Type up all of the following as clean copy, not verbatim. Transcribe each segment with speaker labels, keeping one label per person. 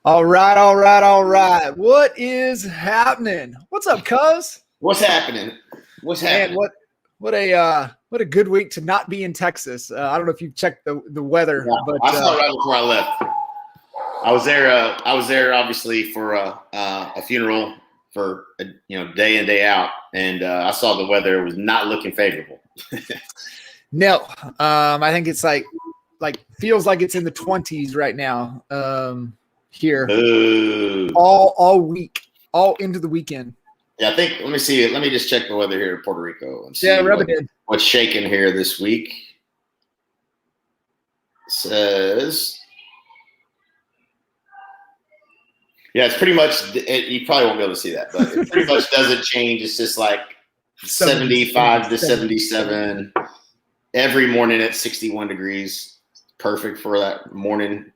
Speaker 1: All right, all right, all right. What is happening? What's up, cuz?
Speaker 2: What's happening? What's
Speaker 1: Man,
Speaker 2: happening?
Speaker 1: what a good week to not be in Texas. I don't know if you've checked the weather,
Speaker 2: Yeah,
Speaker 1: but
Speaker 2: I saw it right before I left. I was there obviously for a funeral for day in day out, and I saw the weather was not looking favorable.
Speaker 1: no, I think it's like feels like it's in the 20s right now. Here,
Speaker 2: Ooh.
Speaker 1: all week, all into the weekend.
Speaker 2: Yeah, I think. Let me see. Let me just check the weather here in Puerto Rico and see what's shaking here this week. It says, yeah, it's pretty much. You probably won't be able to see that, but it pretty much doesn't change. It's just like 75 to 77 every morning at 61 degrees. Perfect for that morning.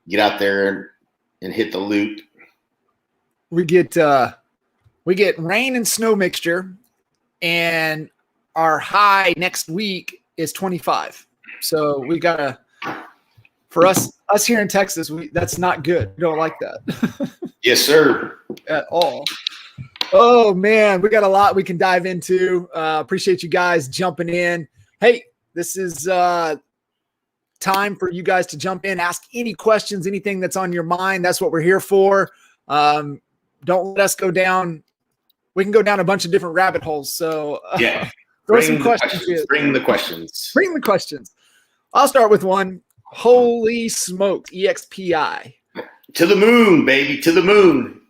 Speaker 2: Get out there and hit the loop.
Speaker 1: We get rain and snow mixture, and our high next week is 25. So we gotta, for us here in Texas, that's not good. We don't like that.
Speaker 2: Yes, sir.
Speaker 1: At all. Oh man, we got a lot we can dive into. Appreciate you guys jumping in. Hey, this is time for you guys to jump in, ask any questions, anything that's on your mind. That's what we're here for. Don't let us go down. We can go down a bunch of different rabbit holes. So
Speaker 2: yeah,
Speaker 1: throw some questions.
Speaker 2: Bring the questions.
Speaker 1: Bring the questions. I'll start with one. Holy smokes, EXPI.
Speaker 2: To the moon, baby, to the moon.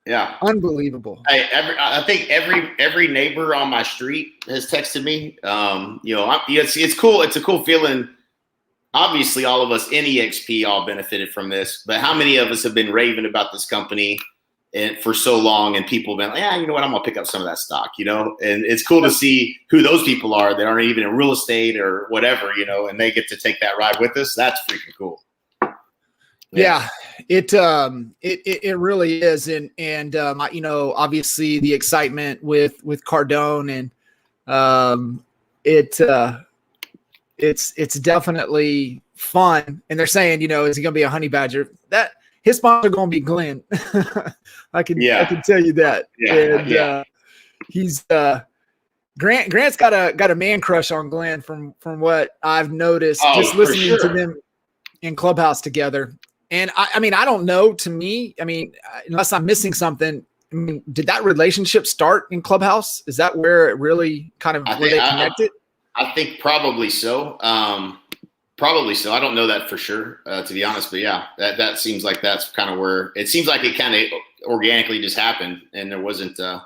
Speaker 2: Yeah,
Speaker 1: unbelievable.
Speaker 2: I think every neighbor on my street has texted me. It's cool. It's a cool feeling. Obviously, all of us in EXP all benefited from this, but how many of us have been raving about this company and for so long, and people have been like, yeah, you know what, I'm gonna pick up some of that stock, and it's cool to see who those people are that aren't even in real estate or whatever, and they get to take that ride with us. That's freaking cool.
Speaker 1: Yeah, it really is, and obviously the excitement with Cardone, and it's definitely fun. And they're saying, is he going to be a honey badger? That his sponsor going to be Glenn. I can tell you that.
Speaker 2: Yeah,
Speaker 1: and he's Grant's got a man crush on Glenn from what I've noticed just listening to them in Clubhouse together. And I mean, I don't know. To me, I mean, unless I'm missing something, I mean, did that relationship start in Clubhouse? Is that where it really kind of where they connected?
Speaker 2: I think probably so. Probably so. I don't know that for sure, to be honest. But yeah, that seems like that's kind of where it seems like it kind of organically just happened, and there wasn't. So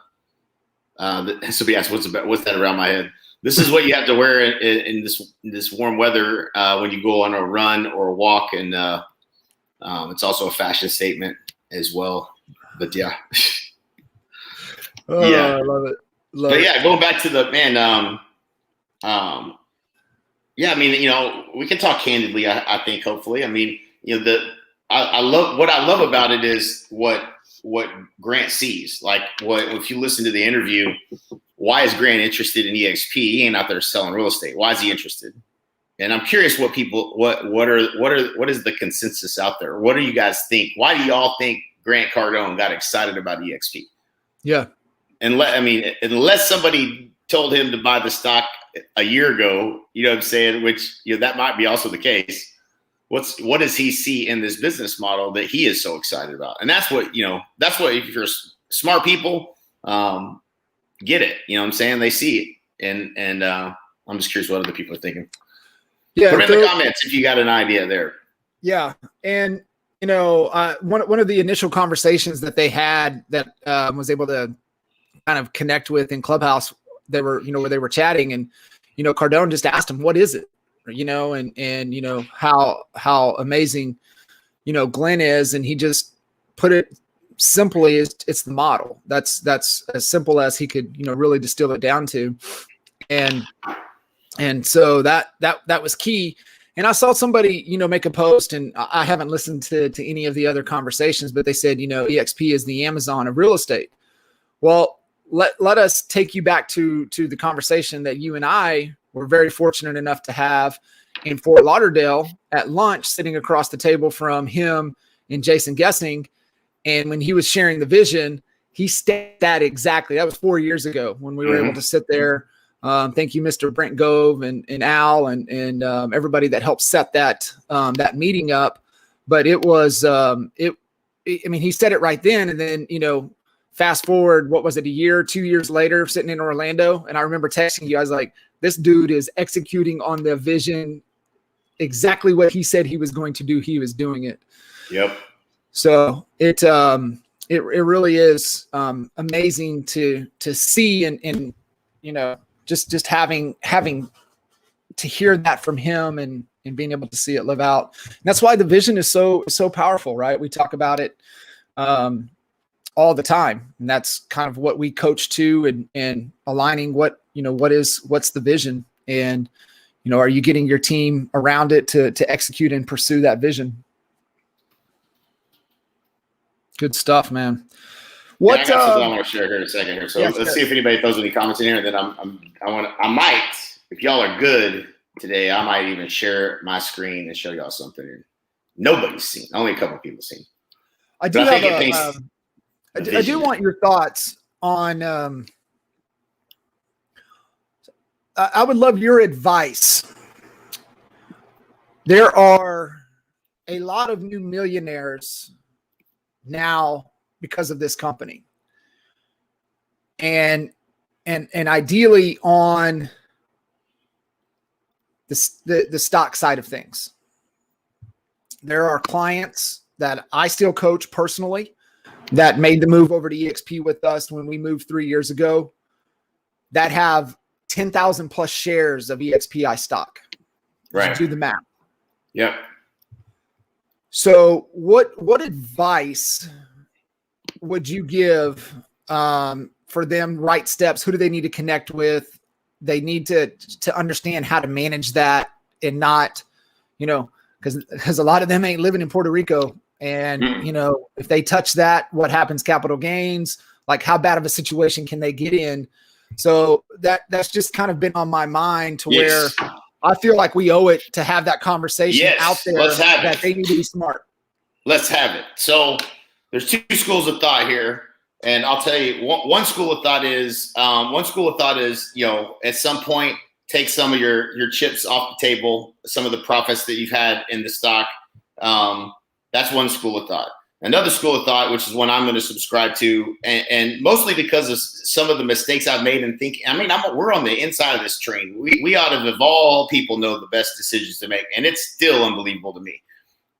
Speaker 2: yes, what's that around my head? This is what you have to wear in this warm weather when you go on a run or a walk, and it's also a fashion statement as well. But yeah,
Speaker 1: yeah, I love it.
Speaker 2: Yeah, going back to the man. Yeah, I mean, we can talk candidly. I think hopefully, I mean, I love what I love about it is what Grant sees. Like, if you listen to the interview, why is Grant interested in EXP? He ain't out there selling real estate. Why is he interested? And I'm curious what is the consensus out there? What do you guys think? Why do y'all think Grant Cardone got excited about EXP?
Speaker 1: Yeah,
Speaker 2: unless somebody told him to buy the stock a year ago, you know what I'm saying? Which, that might be also the case. What does he see in this business model that he is so excited about? And that's what if you're smart people, get it. You know what I'm saying? They see it. And I'm just curious what other people are thinking. Yeah. Put in the comments if you got an idea there.
Speaker 1: Yeah. And, one of the initial conversations that they had that was able to kind of connect with in Clubhouse, they were, where they were chatting, and, Cardone just asked him, what is it? And how amazing, Glenn is. And he just put it simply, it's the model. That's as simple as he could, really distill it down to. And so that was key. And I saw somebody, make a post, and I haven't listened to any of the other conversations, but they said, EXP is the Amazon of real estate. Well, let us take you back to the conversation that you and I were very fortunate enough to have in Fort Lauderdale at lunch, sitting across the table from him in Jason Gessing. And when he was sharing the vision, he stated that exactly. That was 4 years ago when we were able to sit there. Thank you, Mr. Brent Gove and Al and everybody that helped set that meeting up. But it was he said it right then, and then fast forward, what was it, a year, 2 years later, sitting in Orlando, and I remember texting you. I was like, this dude is executing on the vision exactly what he said he was going to do. He was doing it. Yep. So it really is amazing to see and just having to hear that from him and being able to see it live out. And that's why the vision is so powerful, right? We talk about it all the time, and that's kind of what we coach to and aligning what's the vision, and are you getting your team around it to execute and pursue that vision? Good stuff, man.
Speaker 2: What I got something I want to share here in a second here. So let's see if anybody throws any comments in here, and then I might, if y'all are good today, I might even share my screen and show y'all something nobody's seen. Only a couple of people seen.
Speaker 1: I do I do want your thoughts on. I would love your advice. There are a lot of new millionaires now because of this company, and ideally on the stock side of things. There are clients that I still coach personally that made the move over to EXP with us when we moved 3 years ago, that have 10,000 plus shares of EXPI stock. Right. Do the math.
Speaker 2: Yep.
Speaker 1: So what advice would you give for them? Right steps? Who do they need to connect with? They need to understand how to manage that and not, because a lot of them ain't living in Puerto Rico. And, if they touch that, what happens? Capital gains, like how bad of a situation can they get in? So that's just kind of been on my mind to where I feel like we owe it to have that conversation out there that they need to be smart.
Speaker 2: Let's have it. So there's two schools of thought here. And I'll tell you, one school of thought is, at some point, take some of your chips off the table, some of the profits that you've had in the stock. That's one school of thought. Another school of thought, which is one I'm going to subscribe to, and mostly because of some of the mistakes I've made in thinking. We're on the inside of this train. We ought to, of all people, know the best decisions to make, and it's still unbelievable to me.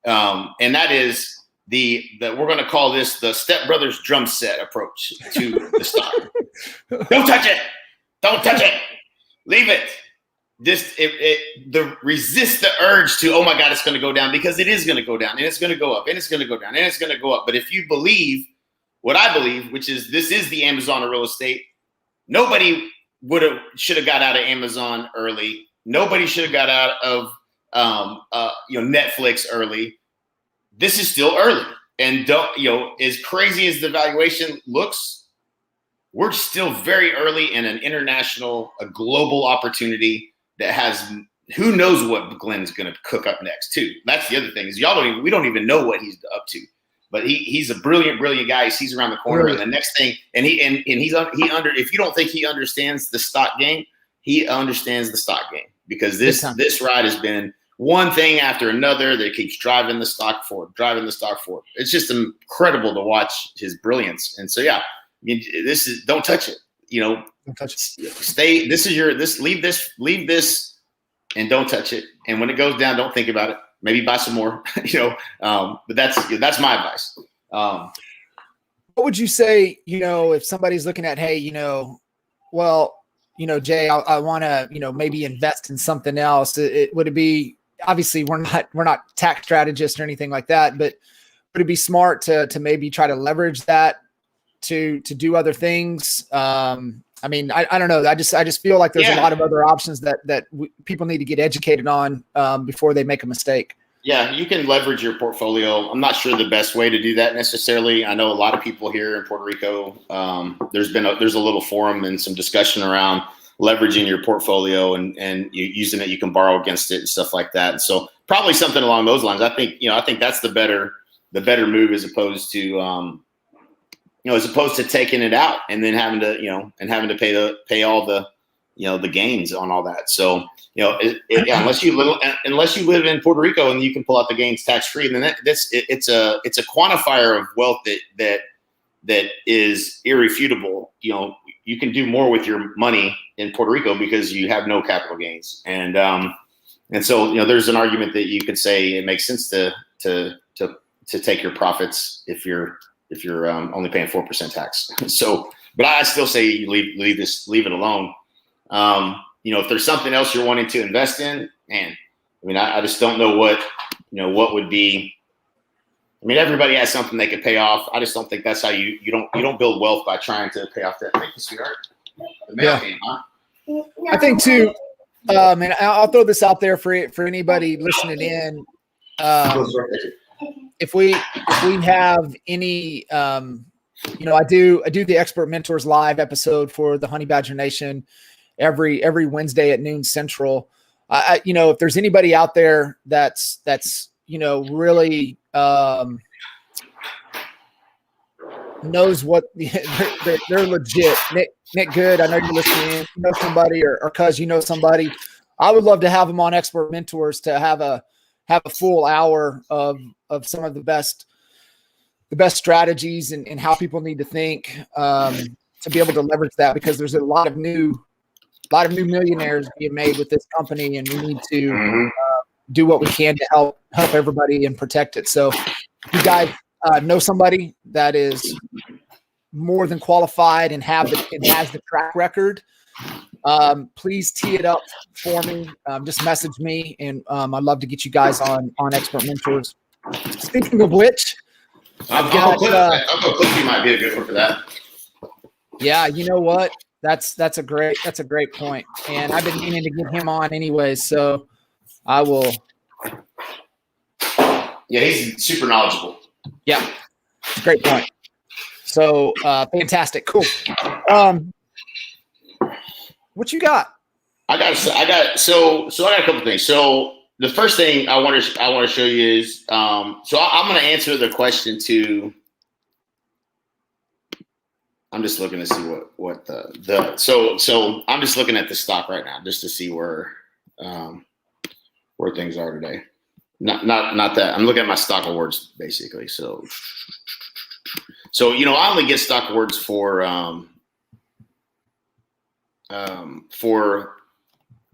Speaker 2: And that is we're going to call this the Step Brothers drum set approach to the stock. Don't touch it. Don't touch it. Leave it. Resist the urge to, oh my God, it's going to go down, because it is going to go down, and it's going to go up, and it's going to go down, and it's going to go up. But if you believe what I believe, which is this is the Amazon of real estate, nobody should have got out of Amazon early. Nobody should have got out of Netflix early. This is still early, and as crazy as the valuation looks, we're still very early in an a global opportunity that has, who knows what Glenn's going to cook up next too. That's the other thing, is we don't even know what he's up to, but he's a brilliant guy. He sees around the corner, and the next thing, if you don't think he understands the stock game, he understands the stock game, because this ride has been one thing after another that keeps driving the stock forward. It's just incredible to watch his brilliance. And so, don't touch it. Don't touch it. Leave this, and don't touch it. And when it goes down, don't think about it. Maybe buy some more. But that's my advice.
Speaker 1: What would you say? If somebody's looking at, hey, Jay, I want to, maybe invest in something else. Would it be, obviously we're not tax strategists or anything like that, but would it be smart to maybe try to leverage that to do other things? I don't know. I just feel like there's a lot of other options that people need to get educated on before they make a mistake.
Speaker 2: Yeah, you can leverage your portfolio. I'm not sure the best way to do that necessarily. I know a lot of people here in Puerto Rico, there's a little forum and some discussion around leveraging your portfolio and you using it. You can borrow against it and stuff like that. And so probably something along those lines. I think that's the better the better move as opposed to as opposed to taking it out and then having to pay all the the gains on all that. So unless you live in Puerto Rico and you can pull out the gains tax free, then it's a quantifier of wealth that is irrefutable. You can do more with your money in Puerto Rico because you have no capital gains, and so there's an argument that you could say it makes sense to take your profits if you're only paying 4% tax. So, but I still say you leave it alone. If there's something else you're wanting to invest in, man, I mean, I just don't know what would be. I mean, everybody has something they could pay off. I just don't think that's how you don't build wealth by trying to pay off that. Thank you, sweetheart.
Speaker 1: I think too, and I'll throw this out there for anybody listening in. If we have any, I do the Expert Mentors live episode for the Honey Badger Nation every Wednesday at noon Central. If there's anybody out there that's really knows what they're legit. Nick Good, I know you're listening in. You know somebody, or cuz somebody. I would love to have them on Expert Mentors to have a full hour of some of the best strategies and how people need to think to be able to leverage that, because there's a lot of new millionaires being made with this company, and we need to do what we can to help everybody and protect it. So if you guys know somebody that is more than qualified and has the track record, please tee it up for me. Just message me, and I'd love to get you guys on Expert Mentors. Speaking of which, I've got
Speaker 2: Cliffy might be a good one for that.
Speaker 1: Yeah, you know what? That's a great point, and I've been meaning to get him on anyways, so I will.
Speaker 2: Yeah, he's super knowledgeable.
Speaker 1: Yeah, great point. So fantastic, cool. What you got?
Speaker 2: I got a couple things. So the first thing I want to show you is I'm going to answer the question to. I'm just looking to see so I'm just looking at the stock right now just to see where things are today. Not that I'm looking at my stock awards basically. So I only get stock awards for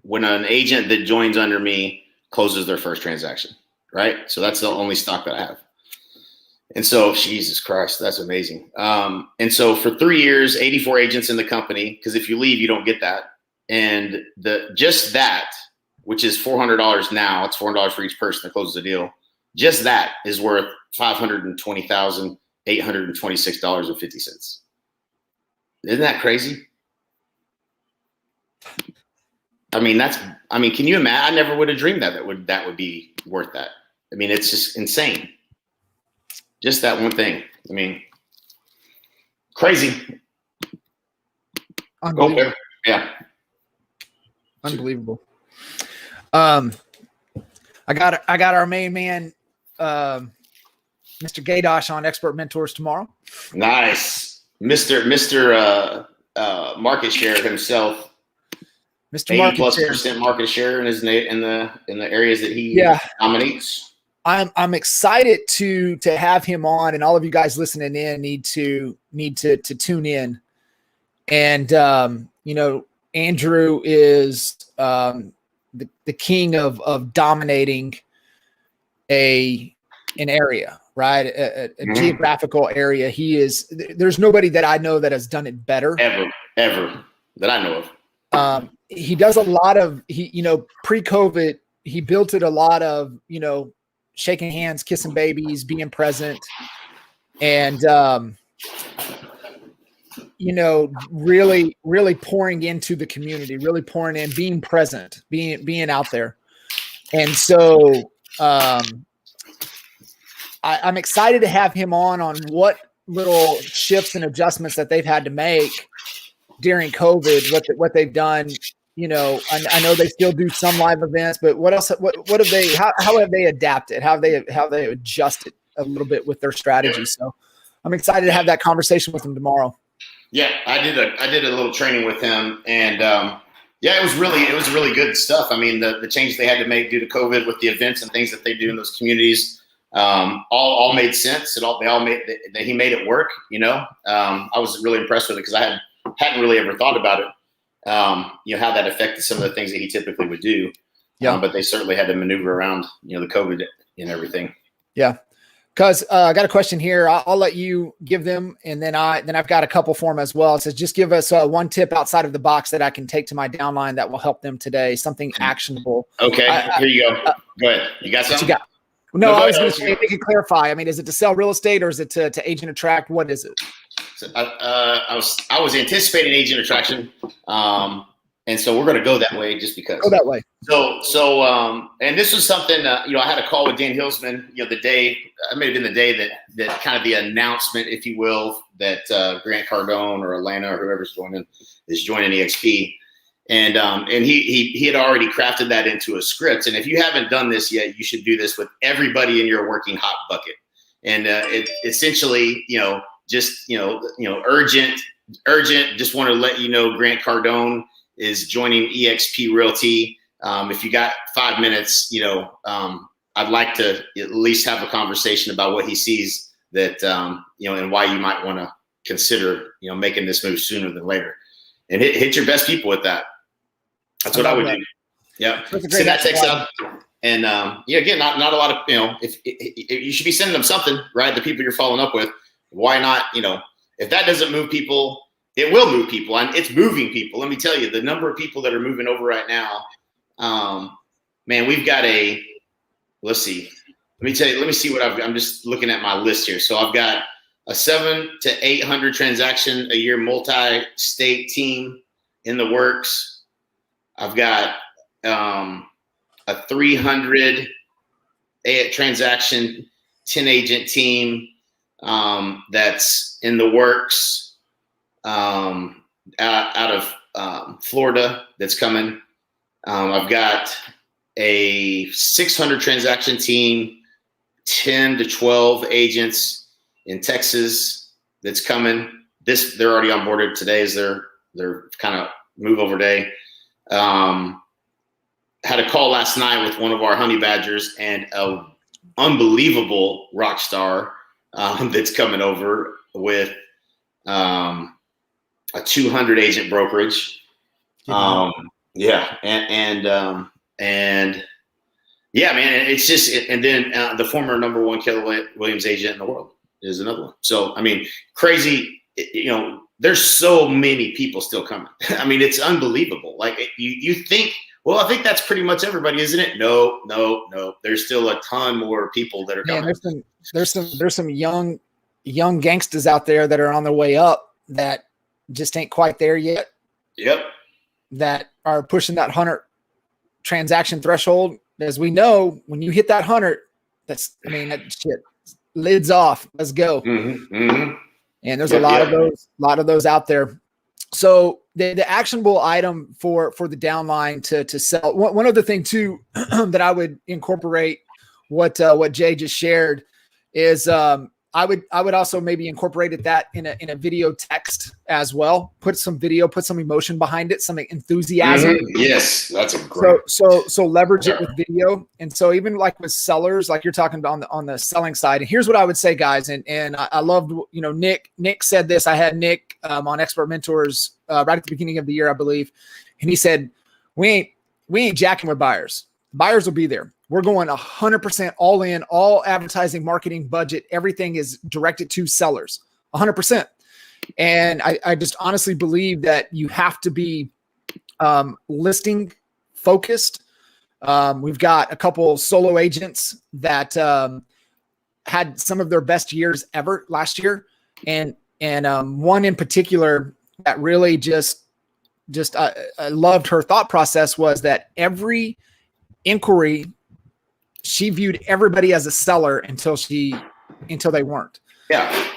Speaker 2: when an agent that joins under me closes their first transaction, right? So that's the only stock that I have. And so, Jesus Christ, that's amazing. And so for 3 years, 84 agents in the company, because if you leave, you don't get that. And just that, which is $400 now, it's $400 for each person that closes the deal. Just that is worth $520,826.50. Isn't that crazy? I mean, can you imagine? I never would have dreamed that would be worth that. I mean, it's just insane. Just that one thing. I mean, crazy.
Speaker 1: Unbelievable.
Speaker 2: Yeah.
Speaker 1: Unbelievable. I got our main man, Mr. Gaydosh, on Expert Mentors tomorrow.
Speaker 2: Nice. Mr. Market share himself.
Speaker 1: Mr. Market share.
Speaker 2: 80+% market share in the areas that he dominates.
Speaker 1: I'm excited to have him on, and all of you guys listening in need to tune in. And Andrew is the king of dominating an area, right? A geographical area. There's nobody that I know that has done it better
Speaker 2: ever that I know of.
Speaker 1: He does a lot of pre-COVID, he built it a lot of, shaking hands, kissing babies, being present, and, really, really pouring into the community, really pouring in, being present, being out there. And so I'm excited to have him on what little shifts and adjustments that they've had to make during COVID, what they've done. I know they still do some live events, but what else? What have they? How have they adapted? How have they adjusted a little bit with their strategy. So I'm excited to have that conversation with them tomorrow.
Speaker 2: Yeah, I did a little training with him, and yeah, it was really good stuff. I mean, the changes they had to make due to COVID with the events and things that they do in those communities, all made sense. He made it work. You know, I was really impressed with it because I hadn't really ever thought about it. You know, how that affected some of the things that he typically would do. Yeah, but they certainly had to maneuver around, you know, the COVID and everything.
Speaker 1: Yeah. Because I got a question here. I'll let you give them, and then I've got a couple for them as well. It says, just give us one tip outside of the box that I can take to my downline that will help them today. Something actionable.
Speaker 2: Okay, here you go. Go ahead. You got something?
Speaker 1: You got? No, I was going to say, if you can clarify. I mean, is it to sell real estate or is it to agent attract? What is it?
Speaker 2: So, I was anticipating agent attraction, and so we're going to go that way just because.
Speaker 1: Go that way.
Speaker 2: So, and this was something, you know, I had a call with Dan Hilsman, you know, the day, it may have been the day that kind of the announcement, if you will, that Grant Cardone or Atlanta or whoever's joining EXP. And he had already crafted that into a script. And if you haven't done this yet, you should do this with everybody in your working hot bucket. And it essentially, you know, just, urgent, just want to let you know, Grant Cardone is joining EXP Realty. If you got 5 minutes, you know, I'd like to at least have a conversation about what he sees that, you know, and why you might want to consider, you know, making this move sooner than later, and hit your best people with that. That's what I would do. Yeah. Send that text out. And, yeah, again, not a lot of, you know, if you should be sending them something, right? The people you're following up with, why not, you know, if that doesn't move people, it will move people, and it's moving people. Let me tell you, the number of people that are moving over right now, man, we've got let's see. Let me see what I'm just looking at my list here. So I've got a 700 to 800 transaction a year multi-state team in the works. I've got a 300 transaction 10 agent team that's in the works. Out of Florida that's coming. I've got a 600 transaction team, 10 to 12 agents in Texas that's coming. They're already onboarded. Today is their kind of move over day. Had a call last night with one of our honey badgers and a unbelievable rock star that's coming over with a 200 agent brokerage. Yeah. And yeah, man, it's just, and then the former #1 Keller Williams agent in the world is another one. So, I mean, crazy, you know, there's so many people still coming. I mean, it's unbelievable. Like you think, well, I think that's pretty much everybody, isn't it? No. There's still a ton more people that are coming.
Speaker 1: There's some young gangsters out there that are on their way up that just ain't quite there yet.
Speaker 2: Yep.
Speaker 1: That are pushing that 100 transaction threshold. As we know, when you hit that 100, that shit, lids off. Let's go. And there's a lot of those out there. So the actionable item for the downline to sell. One other thing too that I would incorporate what Jay just shared is I would also maybe incorporate that in a video text as well. Put some video, put some emotion behind it, some enthusiasm.
Speaker 2: Yes, that's a great.
Speaker 1: So leverage it with video. And so even like with sellers, like you're talking about on the selling side. And here's what I would say, guys. And I loved, you know, Nick said this. I had Nick on Expert Mentors right at the beginning of the year, I believe, and he said, "We ain't jacking with buyers. Buyers will be there. We're going 100% all in, all advertising, marketing, budget. Everything is directed to sellers, 100%. And I just honestly believe that you have to be listing focused. We've got a couple solo agents that had some of their best years ever last year. And one in particular that really just I loved her thought process was that every inquiry, she viewed everybody as a seller until they weren't.
Speaker 2: Yeah.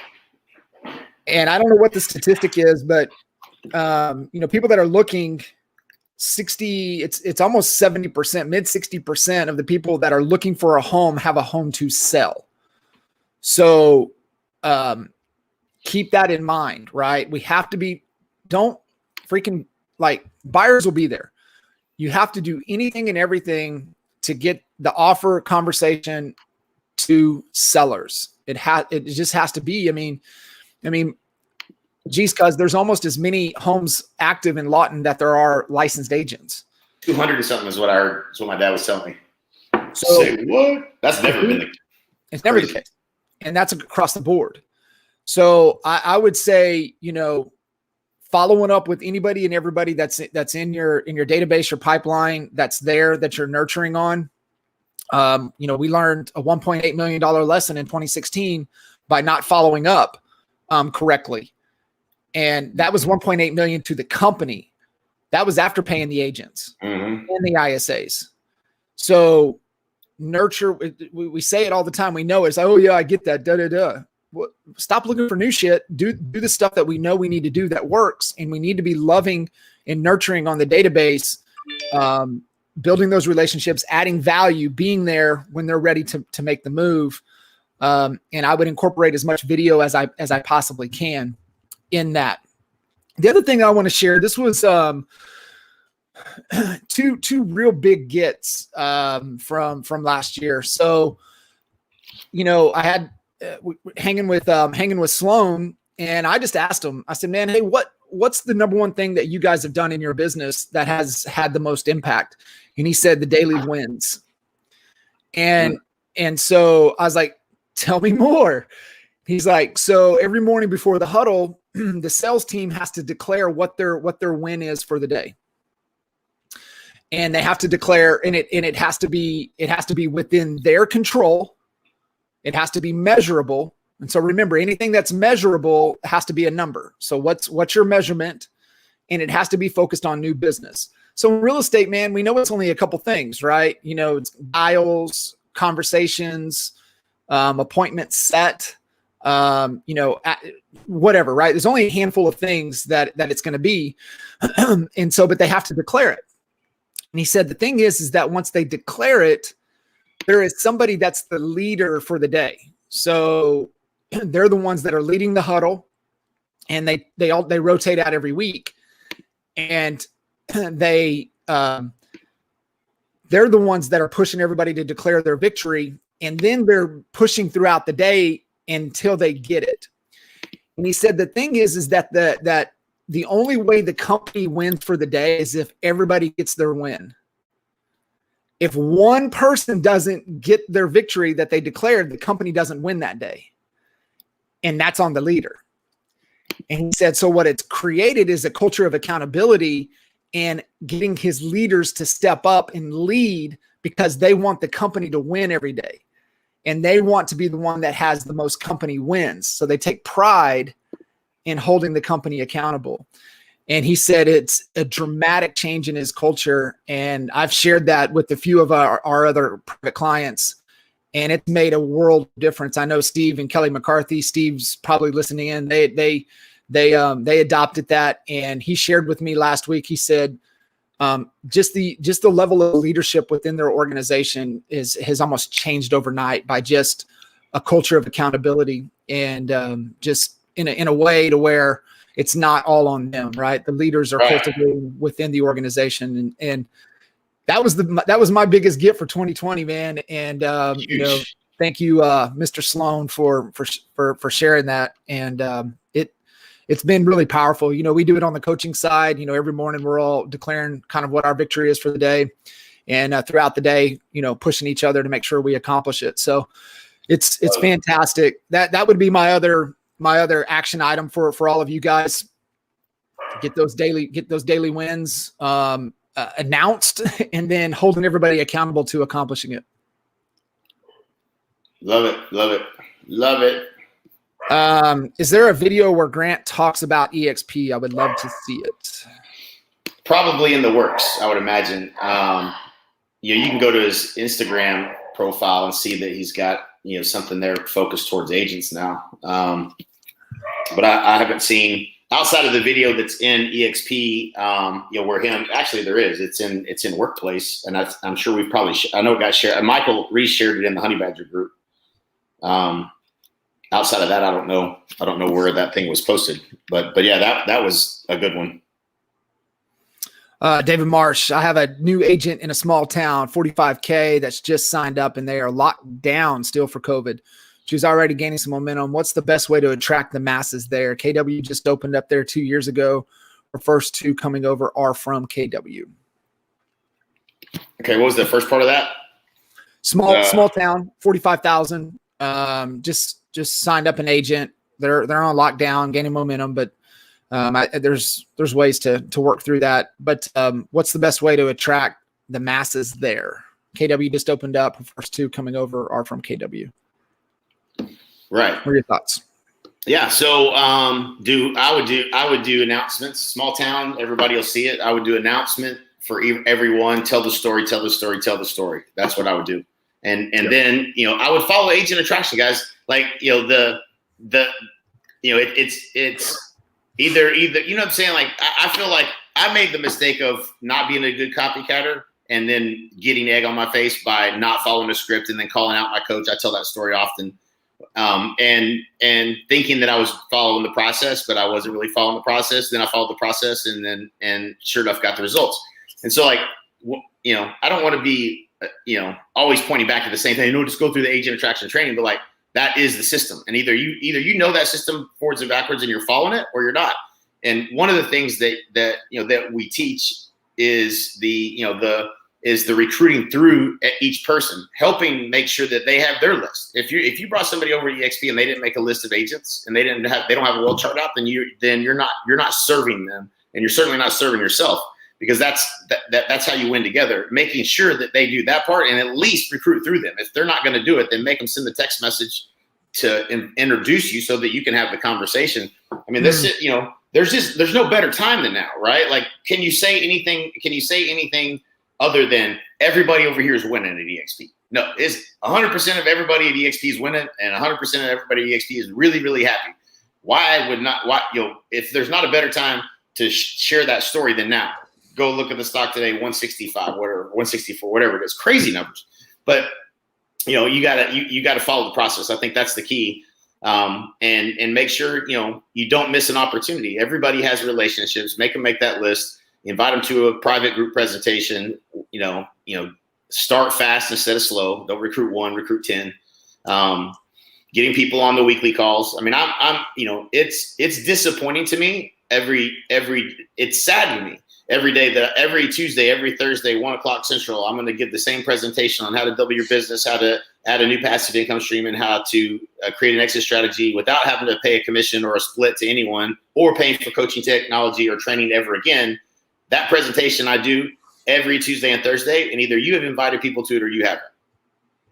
Speaker 1: And I don't know what the statistic is, but you know, people that are looking 60, it's almost 70%, mid 60% of the people that are looking for a home have a home to sell. So keep that in mind, right? We have to be, don't freaking, like, buyers will be there. You have to do anything and everything to get the offer conversation to sellers. It just has to be. I mean, geez, cuz there's almost as many homes active in Lawton that there are licensed agents.
Speaker 2: 200 and something is what I heard. That's what my dad was telling me.
Speaker 1: So
Speaker 2: say what? That's never been the case.
Speaker 1: It's never the case. And that's across the board. So I would say, following up with anybody and everybody that's in your database or pipeline that's there that you're nurturing on. We learned a $1.8 million lesson in 2016 by not following up correctly. And that was 1.8 million to the company. That was after paying the agents and the ISAs. So nurture, we say it all the time. We know it's like, oh yeah, I get that. Well, stop looking for new shit. Do the stuff that we know we need to do that works. And we need to be loving and nurturing on the database, building those relationships, adding value, being there when they're ready to make the move. And I would incorporate as much video as I possibly can in that. The other thing I want to share, this was two real big gets from last year. So, I had hanging with Sloan, and I just asked him, I said, man, hey, what's the number one thing that you guys have done in your business that has had the most impact? And he said the daily wins. And so I was like, tell me more. He's like, so every morning before the huddle, the sales team has to declare what their win is for the day. And they have to declare, and it has to be within their control. It has to be measurable. And so remember, anything that's measurable has to be a number. So what's your measurement? And it has to be focused on new business. So in real estate, man, we know it's only a couple things, right? It's dials, conversations, appointments set, whatever, right? There's only a handful of things that it's going to be. And so, but they have to declare it. And he said, the thing is that once they declare it, there is somebody that's the leader for the day. So they're the ones that are leading the huddle, and they rotate out every week, and they're the ones that are pushing everybody to declare their victory. And then they're pushing throughout the day until they get it. And he said, the thing is that the only way the company wins for the day is if everybody gets their win. If one person doesn't get their victory that they declared, the company doesn't win that day. And that's on the leader. And he said, so what it's created is a culture of accountability and getting his leaders to step up and lead because they want the company to win every day. And they want to be the one that has the most company wins. So they take pride in holding the company accountable. And he said it's a dramatic change in his culture. And I've shared that with a few of our other private clients, and it's made a world of difference. I know Steve and Kelly McCarthy, Steve's probably listening in. They adopted that. And he shared with me last week, he said, just the level of leadership within their organization has almost changed overnight by just a culture of accountability and just in a way to where it's not all on them, right? The leaders are cultivating within the organization, and that was my biggest gift for 2020, man. And thank you, Mr. Sloan, for sharing that. And it's been really powerful. We do it on the coaching side. Every morning we're all declaring kind of what our victory is for the day, and throughout the day, pushing each other to make sure we accomplish it. So it's fantastic. That would be my other action item for all of you guys. Get those daily wins announced, and then holding everybody accountable to accomplishing it.
Speaker 2: Love it.
Speaker 1: Is there a video where Grant talks about EXP? I would love to see it.
Speaker 2: Probably in the works, I would imagine. You can go to his Instagram profile and see that he's got something there focused towards agents now. But I haven't seen outside of the video that's in EXP. Where actually there is. It's in Workplace, and I'm sure we've probably I know it got shared. Michael reshared it in the Honey Badger group. outside of that, I don't know where that thing was posted, but yeah, that was a good one.
Speaker 1: David Marsh, I have a new agent in a small town, 45K, that's just signed up, and they are locked down still for COVID. She's already gaining some momentum. What's the best way to attract the masses there? KW just opened up there 2 years ago. Our first two coming over are from KW.
Speaker 2: Okay, what was the first part of that?
Speaker 1: Small town, 45,000. Just signed up an agent. They're on lockdown, gaining momentum, but there's ways to work through that. But what's the best way to attract the masses there? KW just opened up. First two coming over are from KW.
Speaker 2: Right.
Speaker 1: What are your thoughts?
Speaker 2: Yeah. So I would do announcements. Small town, everybody will see it. I would do announcement for everyone. Tell the story. That's what I would do. And then I would follow agent attraction, guys. Like it's either you know what I'm saying. Like I feel like I made the mistake of not being a good copycatter and then getting egg on my face by not following a script and then calling out my coach. I tell that story often. And thinking that I was following the process, but I wasn't really following the process. Then I followed the process and sure enough got the results. And so I don't want to be, always pointing back to the same thing. Just go through the agent attraction training, but like that is the system. And either you know that system forwards and backwards and you're following it or you're not. And one of the things that we teach is the recruiting through each person, helping make sure that they have their list. If you brought somebody over to EXP and they didn't make a list of agents and they don't have a well chart out, then you're not serving them, and you're certainly not serving yourself, because that's how you win together. Making sure that they do that part and at least recruit through them. If they're not going to do it, then make them send the text message to introduce you so that you can have the conversation. I mean, there's no better time than now, right? Like, can you say anything other than everybody over here is winning at EXP? No, it's 100% of everybody at EXP is winning, and 100% of everybody at EXP is really, really happy. If there's not a better time to share that story than now? Go look at the stock today, 165, whatever, 164, whatever it is, crazy numbers. But you gotta follow the process. I think that's the key. And make sure you don't miss an opportunity. Everybody has relationships. Make them make that list. Invite them to a private group presentation. Start fast instead of slow. Don't recruit 1, recruit 10. Getting people on the weekly calls. I mean, it's disappointing to me. It's sad to me every day that every Tuesday, every Thursday, 1:00 Central, I'm going to give the same presentation on how to double your business, how to add a new passive income stream, and how to create an exit strategy without having to pay a commission or a split to anyone or paying for coaching technology or training ever again. That presentation I do every Tuesday and Thursday, and either you have invited people to it or you haven't.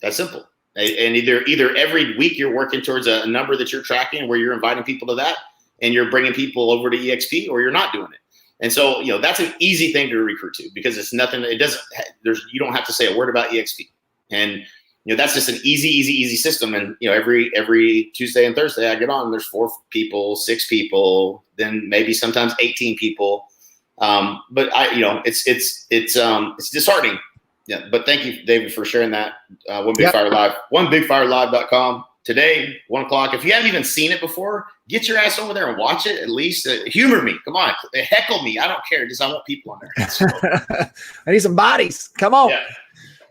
Speaker 2: That's simple. And either every week you're working towards a number that you're tracking where you're inviting people to that and you're bringing people over to EXP, or you're not doing it. And so, that's an easy thing to recruit to, because it's nothing. You don't have to say a word about EXP. And, that's just an easy system. And, every Tuesday and Thursday I get on, there's 4 people, 6 people, then maybe sometimes 18 people. But it's disheartening. Yeah. But thank you, David, for sharing that. One Big Fire Live, onebigfirelive.com today, 1:00. If you haven't even seen it before, get your ass over there and watch it. At least humor me. Come on, heckle me. I don't care. Just I want people on there. So.
Speaker 1: I need some bodies. Come on. Yeah.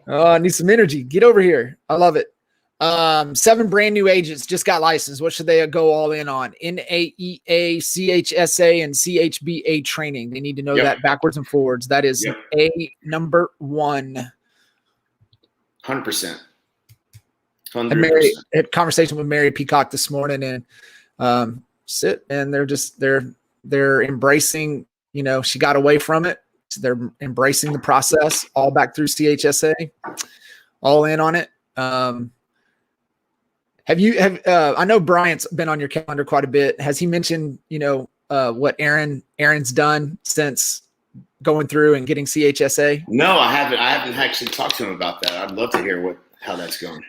Speaker 1: Oh, I need some energy. Get over here. I love it. 7 brand new agents just got licensed. What should they go all in on? NAEA, CHSA, and CHBA training. They need to know that backwards and forwards. That is number 1.
Speaker 2: 100%.
Speaker 1: I had a conversation with Mary Peacock this morning, and they're embracing, she got away from it. So they're embracing the process all back through CHSA, all in on it. I know Bryant's been on your calendar quite a bit. Has he mentioned, what Aaron's done since going through and getting CHSA?
Speaker 2: No, I haven't actually talked to him about that. I'd love to hear how that's going.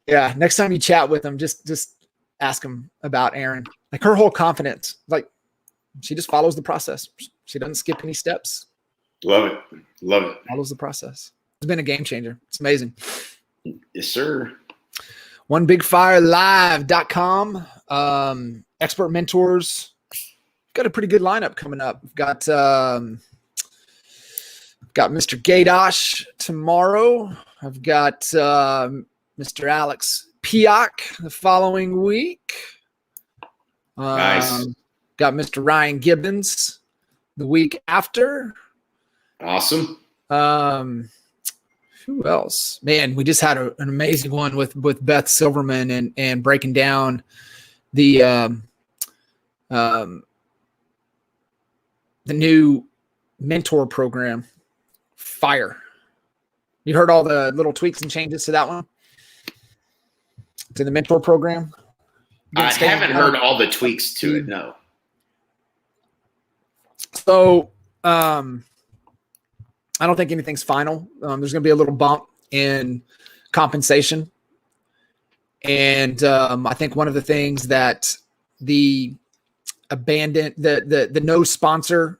Speaker 1: Yeah. Next time you chat with him, just ask him about Aaron. Like, her whole confidence, like, she just follows the process. She doesn't skip any steps.
Speaker 2: Love it.
Speaker 1: Follows the process. It's been a game changer. It's amazing.
Speaker 2: Yes, sir.
Speaker 1: onebigfirelive.com. Expert mentors. Got a pretty good lineup coming up. We've got Mr. Gaydosh tomorrow. I've got Mr. Alex Piak the following week.
Speaker 2: Nice.
Speaker 1: Got Mr. Ryan Gibbons the week after.
Speaker 2: Awesome.
Speaker 1: Who else? Man, we just had an amazing one with Beth Silverman and breaking down the new mentor program. Fire. You heard all the little tweaks and changes to that one? To the mentor program?
Speaker 2: I haven't heard all the tweaks to it, no.
Speaker 1: So I don't think anything's final. There's going to be a little bump in compensation. And I think one of the things that the no sponsor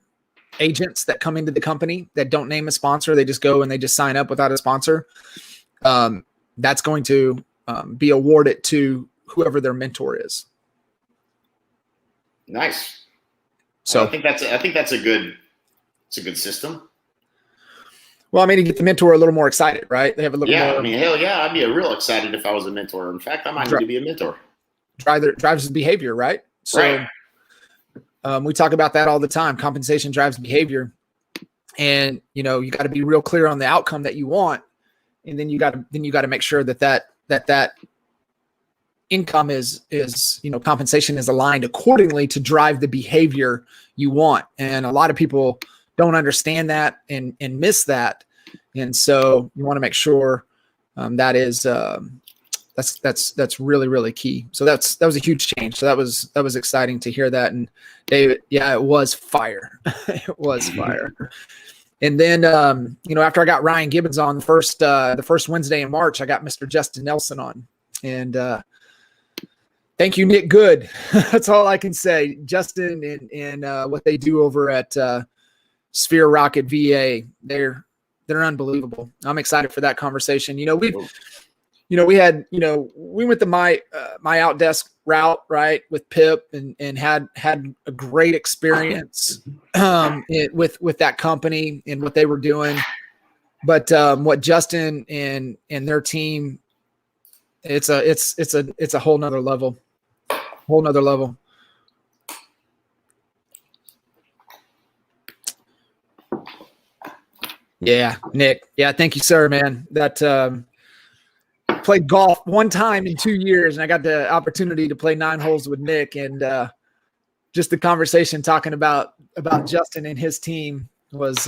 Speaker 1: agents that come into the company that don't name a sponsor, they just go and they just sign up without a sponsor. That's going to be awarded to whoever their mentor is.
Speaker 2: Nice.
Speaker 1: So
Speaker 2: I think that's a good system.
Speaker 1: Well, I mean, to get the mentor a little more excited, right? They have a little more.
Speaker 2: I mean, hell yeah, I'd be real excited if I was a mentor. In fact, I might need to be a mentor.
Speaker 1: Drives behavior, right? So
Speaker 2: right.
Speaker 1: We talk about that all the time. Compensation drives behavior. And, you got to be real clear on the outcome that you want. And then you got to make sure that income is compensation is aligned accordingly to drive the behavior you want. And a lot of people don't understand that and miss that. And so you want to make sure that is that's really, really key. So that was a huge change. So that was exciting to hear that. And David, yeah, it was fire. It was fire. And then, after I got Ryan Gibbons on the first Wednesday in March, I got Mr. Justin Nelson on. And thank you, Nick Good. That's all I can say. Justin and what they do over at Sphere Rocket VA, they're unbelievable. I'm excited for that conversation. We went the my outdesk route, right, with Pip and had a great experience with that company and what they were doing. But what Justin and their team, it's a whole nother level. Yeah, Nick. Yeah, thank you, sir, man. That played golf one time in 2 years, and I got the opportunity to play 9 holes with Nick, and just the conversation talking about Justin and his team was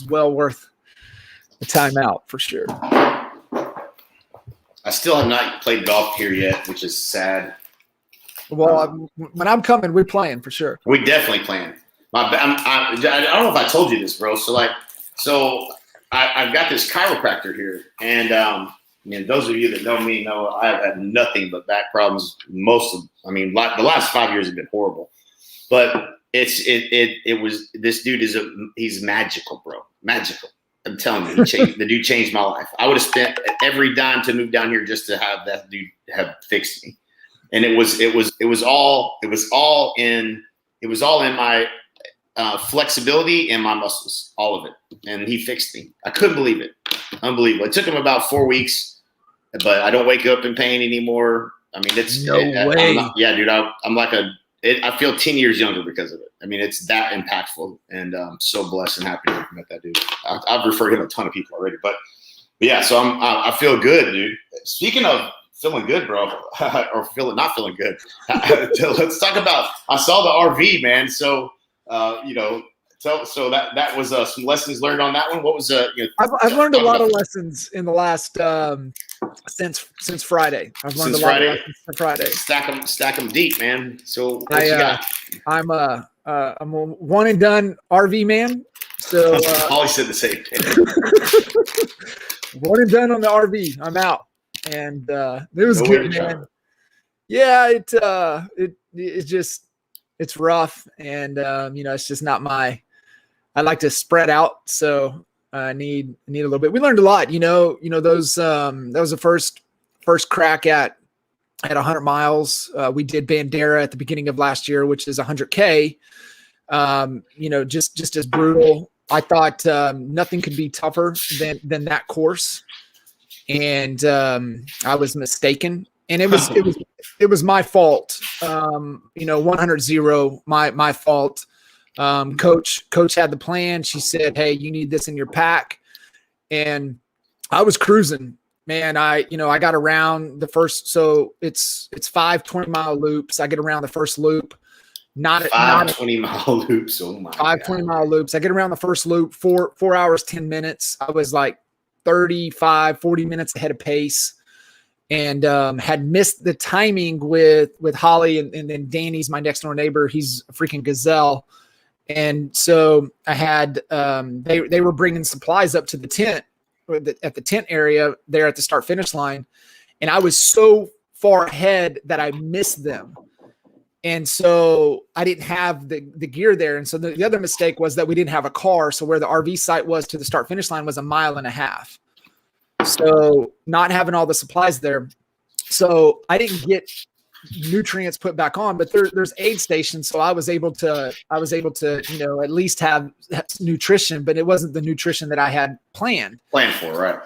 Speaker 1: well worth the time out for sure.
Speaker 2: I still have not played golf here yet, which is sad.
Speaker 1: Well, when I'm coming, we're playing for sure.
Speaker 2: We definitely playing. I don't know if I told you this, bro. So I've got this chiropractor here, and those of you that know me know I've had nothing but back problems. The last 5 years have been horrible, but it was this dude he's magical, bro. Magical. I'm telling you, the dude changed my life. I would have spent every dime to move down here just to have that dude have fixed me. And it was all in my flexibility and my muscles, all of it. And he fixed me. I couldn't believe it. Unbelievable. It took him about 4 weeks, but I don't wake up in pain anymore. I mean, way. Dude. I feel 10 years younger because of it. I mean, it's that impactful, and I'm so blessed and happy to have met that dude. I've referred him to a ton of people already, but yeah. So I feel good, dude. Speaking of feeling good, bro, or not feeling good. Let's talk about. I saw the RV, man. So so that was some lessons learned on that one. What was
Speaker 1: I've learned a lot of lessons in the last since Friday. I've learned a lot of lessons since Friday.
Speaker 2: Stack them deep, man. So what you got?
Speaker 1: I'm a one and done RV man. So
Speaker 2: Holly said the same thing.
Speaker 1: One and done on the RV. I'm out, and it was good, man. Yeah, it's rough, and it's just not my. I like to spread out, so I need a little bit. We learned a lot, those that was the first crack at 100 miles. We did Bandera at the beginning of last year, which is 100K. Just as brutal. I thought nothing could be tougher than that course, and I was mistaken. And it was my fault. 100-0, my fault. Coach had the plan. She said, "Hey, you need this in your pack," and I was cruising. Man, I got around the first. So it's 5 20-mile loops. I get around the first loop. Not
Speaker 2: 20-mile loops. Oh my!
Speaker 1: 5 20-mile loops. I get around the first loop. 4 hours 10 minutes. I was like 35, 40 minutes ahead of pace, and had missed the timing with Holly, and then Danny's my next door neighbor. He's a freaking gazelle, and so I had they were bringing supplies up to the tent at the tent area there at the start finish line, and I was so far ahead that I missed them. And so I didn't have the gear there. And so the other mistake was that we didn't have a car. So where the RV site was to the start finish line was 1.5 miles. So not having all the supplies there. So I didn't get nutrients put back on, but there's aid stations. So I was able to, at least have nutrition, but it wasn't the nutrition that I had planned
Speaker 2: for, right?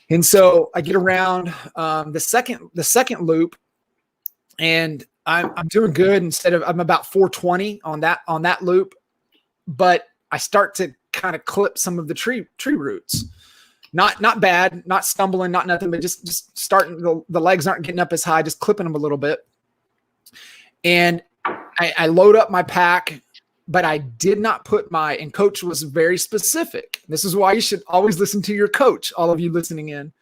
Speaker 1: And so I get around the second loop, and I'm doing good. I'm about 420 on that loop, but I start to kind of clip some of the tree roots. Not bad, not stumbling, not nothing, but just starting, the legs aren't getting up as high, just clipping them a little bit. And I load up my pack, but I did not put and coach was very specific. This is why you should always listen to your coach, all of you listening in.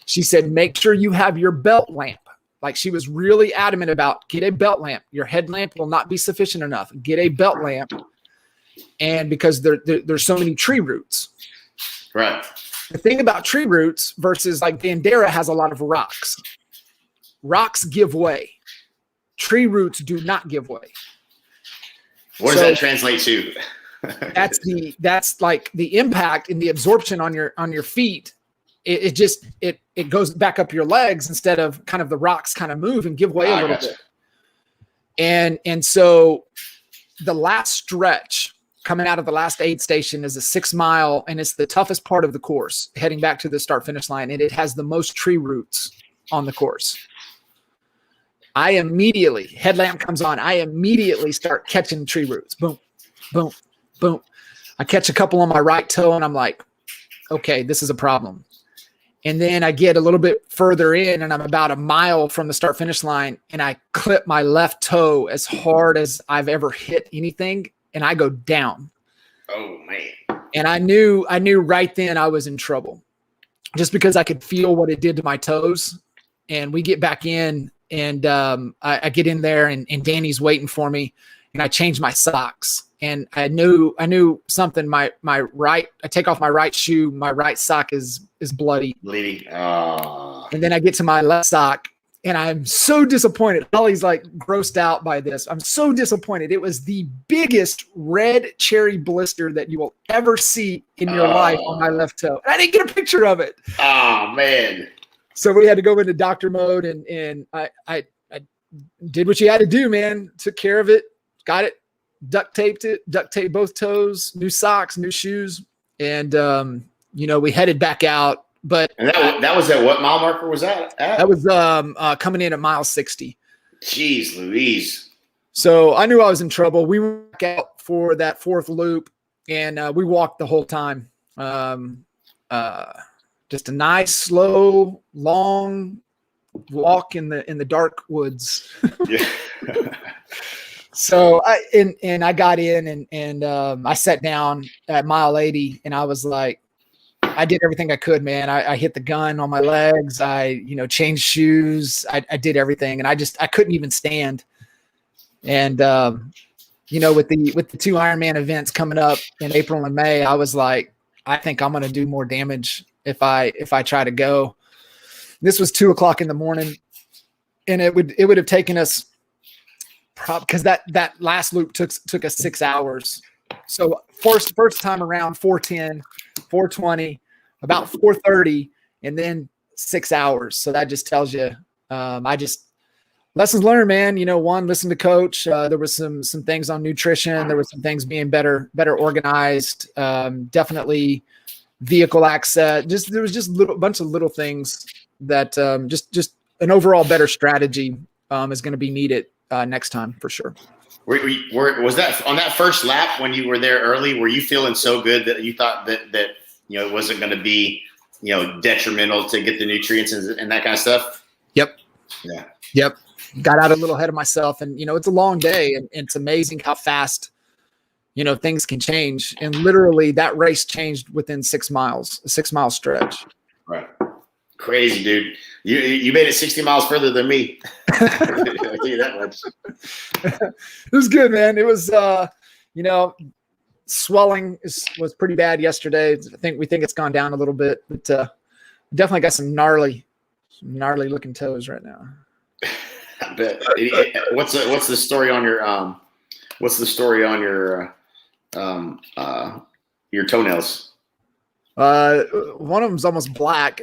Speaker 1: She said, make sure you have your belt lamp. Like, she was really adamant about, get a belt lamp. Your headlamp will not be sufficient enough. Get a belt lamp. And because there's so many tree roots.
Speaker 2: Right.
Speaker 1: The thing about tree roots versus like Bandera has a lot of rocks. Rocks give way. Tree roots do not give way.
Speaker 2: What does that translate to?
Speaker 1: that's like the impact and the absorption on your feet. It goes back up your legs instead of kind of the rocks kind of move and give way a little bit. And so the last stretch coming out of the last aid station is a 6 mile, and it's the toughest part of the course heading back to the start finish line. And it has the most tree roots on the course. I immediately, headlamp comes on. I immediately start catching tree roots. Boom, boom, boom. I catch a couple on my right toe, and I'm like, okay, this is a problem. And then I get a little bit further in, and I'm about 1 mile from the start finish line, and I clip my left toe as hard as I've ever hit anything, and I go down.
Speaker 2: Oh man.
Speaker 1: And I knew right then I was in trouble, just because I could feel what it did to my toes. And we get back in, and I get in there, and Danny's waiting for me, and I change my socks. And I knew something. I take off my right shoe. My right sock is bloody.
Speaker 2: Bleeding.
Speaker 1: And then I get to my left sock, and I'm so disappointed. Holly's like grossed out by this. I'm so disappointed. It was the biggest red cherry blister that you will ever see in your life on my left toe. And I didn't get a picture of it.
Speaker 2: Oh man.
Speaker 1: So we had to go into doctor mode, and I did what you had to do, man. Took care of it. Got it. Duct taped both toes, new socks, new shoes. And, we headed back out, but
Speaker 2: and that was at what mile marker was that at?
Speaker 1: That was, coming in at mile 60.
Speaker 2: Jeez Louise.
Speaker 1: So I knew I was in trouble. We went back out for that fourth loop, and, we walked the whole time. Just a nice, slow, long walk in the dark woods.
Speaker 2: Yeah.
Speaker 1: So I got in, and I sat down at mile 80, and I was like, I did everything I could, man. I hit the gun on my legs. I changed shoes. I did everything, and I couldn't even stand. And with the 2 Ironman events coming up in April and May, I was like, I think I'm going to do more damage if I try to go. This was 2:00 in the morning, and it would have taken us. Because that last loop took us 6 hours. So first time around 4:10, 4:20, about 4:30, and then 6 hours. So that just tells you, lessons learned, man. One, listen to coach. There was some things on nutrition. There was some things being better organized. Definitely vehicle access. There was just bunch of little things that just an overall better strategy is going to be needed next time for sure.
Speaker 2: Was that on that first lap when you were there early? Were you feeling so good that you thought that it wasn't going to be detrimental to get the nutrients and that kind of stuff?
Speaker 1: Yep.
Speaker 2: Yeah.
Speaker 1: Yep. Got out a little ahead of myself, and it's a long day, and it's amazing how fast things can change. And literally that race changed within 6 miles, a 6-mile stretch.
Speaker 2: Right. Crazy, dude. You made it 60 miles further than me. I'll tell you that much.
Speaker 1: It was good, man. It was swelling was pretty bad yesterday. We think it's gone down a little bit, but definitely got some gnarly looking toes right now.
Speaker 2: I bet. What's the story on your toenails?
Speaker 1: One of them's almost black.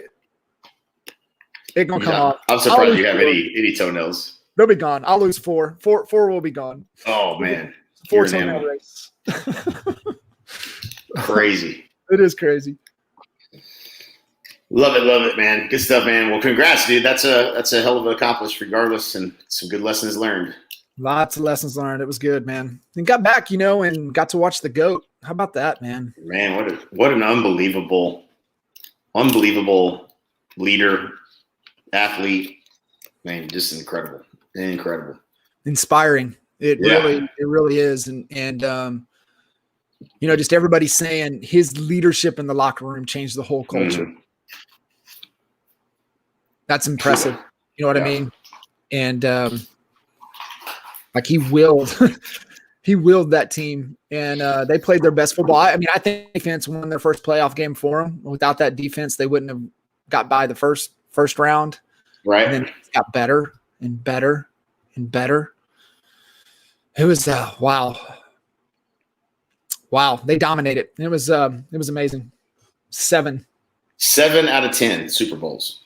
Speaker 1: It gonna come off.
Speaker 2: I'm surprised you have any toenails.
Speaker 1: They'll be gone. I'll lose 4. 4 will be gone.
Speaker 2: Oh man,
Speaker 1: 4 toenail race.
Speaker 2: Crazy.
Speaker 1: It is crazy.
Speaker 2: Love it, man. Good stuff, man. Well, congrats, dude. That's a hell of an accomplishment, regardless, and some good lessons learned.
Speaker 1: Lots of lessons learned. It was good, man. And got back, and got to watch the GOAT. How about that, man?
Speaker 2: Man, what an unbelievable leader, athlete. Man, just incredible.
Speaker 1: Inspiring. It really is. And just everybody saying his leadership in the locker room changed the whole culture.
Speaker 2: Mm-hmm.
Speaker 1: That's impressive. You know what I mean? And he willed that team, and they played their best football. I think defense won their first playoff game for them. Without that defense, they wouldn't have got by the first round.
Speaker 2: Right.
Speaker 1: And then it got better and better and better. It was wow. They dominated. It was amazing. 7
Speaker 2: out of 10 Super Bowls.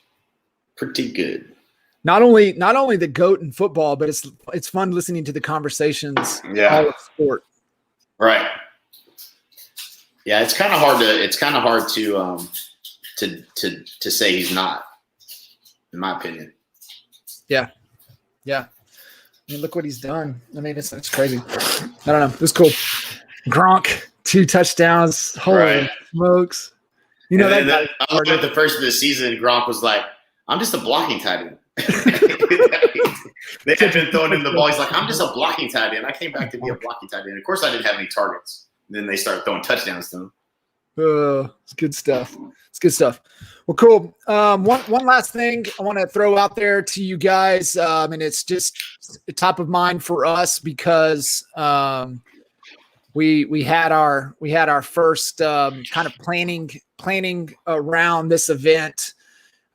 Speaker 2: Pretty good.
Speaker 1: Not only the GOAT in football, but it's fun listening to the conversations.
Speaker 2: Yeah.
Speaker 1: All of sport.
Speaker 2: Right. Yeah, it's kind of hard to say he's not, in my opinion.
Speaker 1: Yeah. Look what he's done. It's crazy. I don't know. It was cool. Gronk, 2 touchdowns. Holy smokes!
Speaker 2: I looked at the first of the season. Gronk was like, "I'm just a blocking tight end." They had been throwing him the ball. He's like, "I'm just a blocking tight end. I came back to be a blocking tight end." Of course, I didn't have any targets. And then they started throwing touchdowns to him.
Speaker 1: It's good stuff. Well, cool. One last thing I want to throw out there to you guys, and it's just top of mind for us because we had our first kind of planning around this event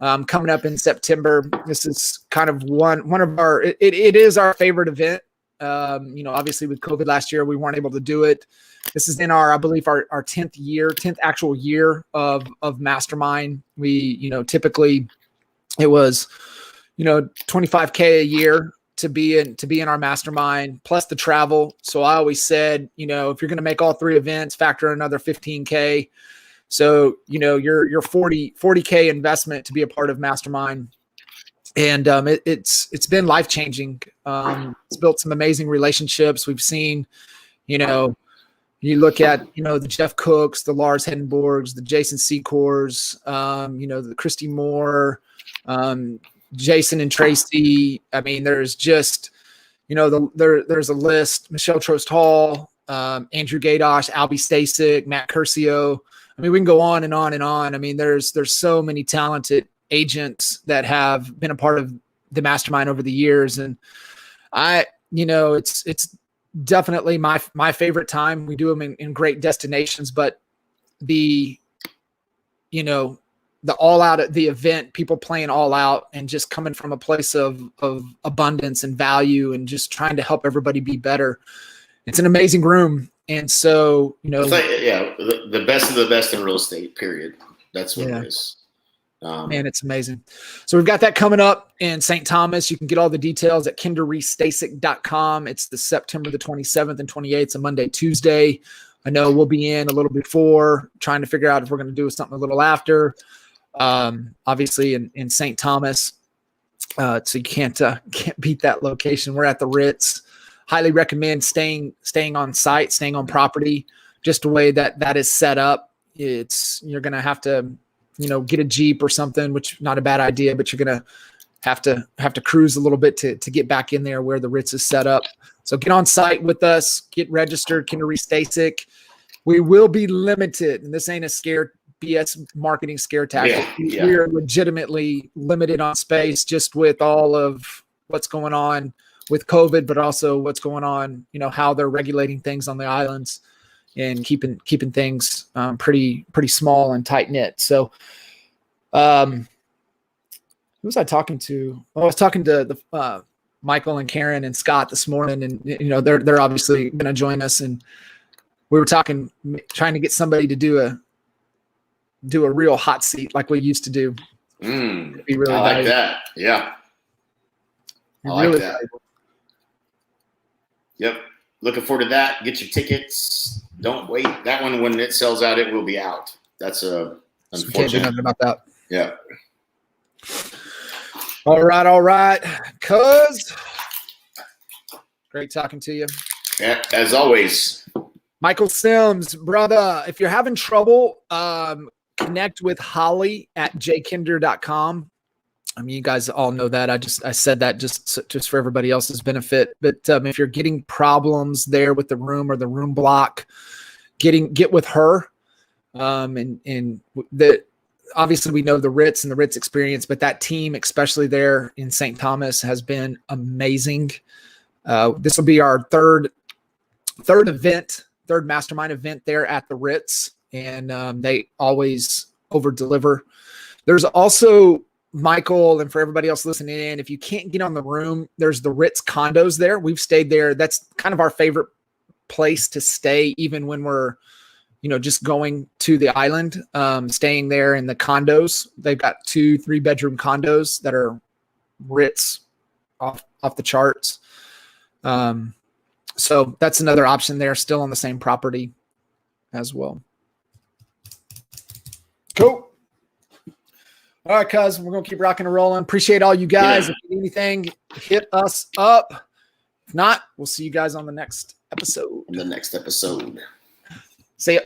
Speaker 1: coming up in September. This is kind of one of our it is our favorite event. Obviously with COVID last year, we weren't able to do it. This is in I believe our 10th actual year of Mastermind. We, typically it was, $25K a year to be in our Mastermind plus the travel. So I always said, if you're going to make all 3 events, factor another 15K. So, your 40K investment to be a part of Mastermind. And it's been life-changing. It's built some amazing relationships. We've seen, you look at, the Jeff Cooks, the Lars Hedenborgs, the Jason Secors, the Christy Moore, Jason and Tracy. There's just, there's a list. Michelle Trost Hall, Andrew Gadosh, Albie Stasic, Matt Curcio. We can go on and on and on. There's so many talented agents that have been a part of the Mastermind over the years. And it's definitely my favorite time. We do them in great destinations, but the all out at the event, people playing all out and just coming from a place of abundance and value and just trying to help everybody be better. It's an amazing room. And so,
Speaker 2: it's like, the best of the best in real estate, period. That's what it is.
Speaker 1: Man, it's amazing. So we've got that coming up in St. Thomas. You can get all the details at kinderrestasic.com. It's the September the 27th and 28th. It's a Monday, Tuesday. I know we'll be in a little before, trying to figure out if we're going to do something a little after. Obviously in St. Thomas. So you can't beat that location. We're at the Ritz. Highly recommend staying on site, staying on property, just the way that is set up. You're going to have to, get a Jeep or something, which not a bad idea, but you're going to have to cruise a little bit to get back in there where the Ritz is set up. So get on site with us, get registered, Kinder Stasic. We will be limited, and this ain't a scare BS marketing scare tactic.
Speaker 2: Yeah.
Speaker 1: We're legitimately limited on space just with all of what's going on with COVID, but also what's going on, how they're regulating things on the islands and keeping things pretty small and tight knit. So, who was I talking to? Well, I was talking to the Michael and Karen and Scott this morning, and they're obviously going to join us, and we were trying to get somebody to do a real hot seat like we used to do.
Speaker 2: Be really I like valuable. That. Yeah. I like really that. Valuable. Yep. Looking forward to that. Get your tickets. Don't wait. That one, when it sells out, it will be out. That's unfortunate.
Speaker 1: Can't do nothing about that.
Speaker 2: Yeah.
Speaker 1: All right. Cuz, great talking to you.
Speaker 2: Yeah, as always.
Speaker 1: Michael Sims, brother, if you're having trouble, connect with Holly at jkinder.com. I mean, you guys all know that. I said that just for everybody else's benefit. But if you're getting problems there with the room or the room block, get with her. And obviously we know the Ritz and the Ritz experience, but that team, especially there in St. Thomas, has been amazing. This will be our third mastermind event there at the Ritz, and they always over deliver. There's also, Michael, and for everybody else listening in, if you can't get on the room, there's the Ritz condos there. We've stayed there. That's kind of our favorite place to stay, even when we're, just going to the island, staying there in the condos. They've got 2-3 bedroom condos that are Ritz off the charts. So that's another option there, still on the same property as well. Cool. All right, cuz, we're going to keep rocking and rolling. Appreciate all you guys. Yeah. If you need anything, hit us up. If not, we'll see you guys on the next episode.
Speaker 2: See ya.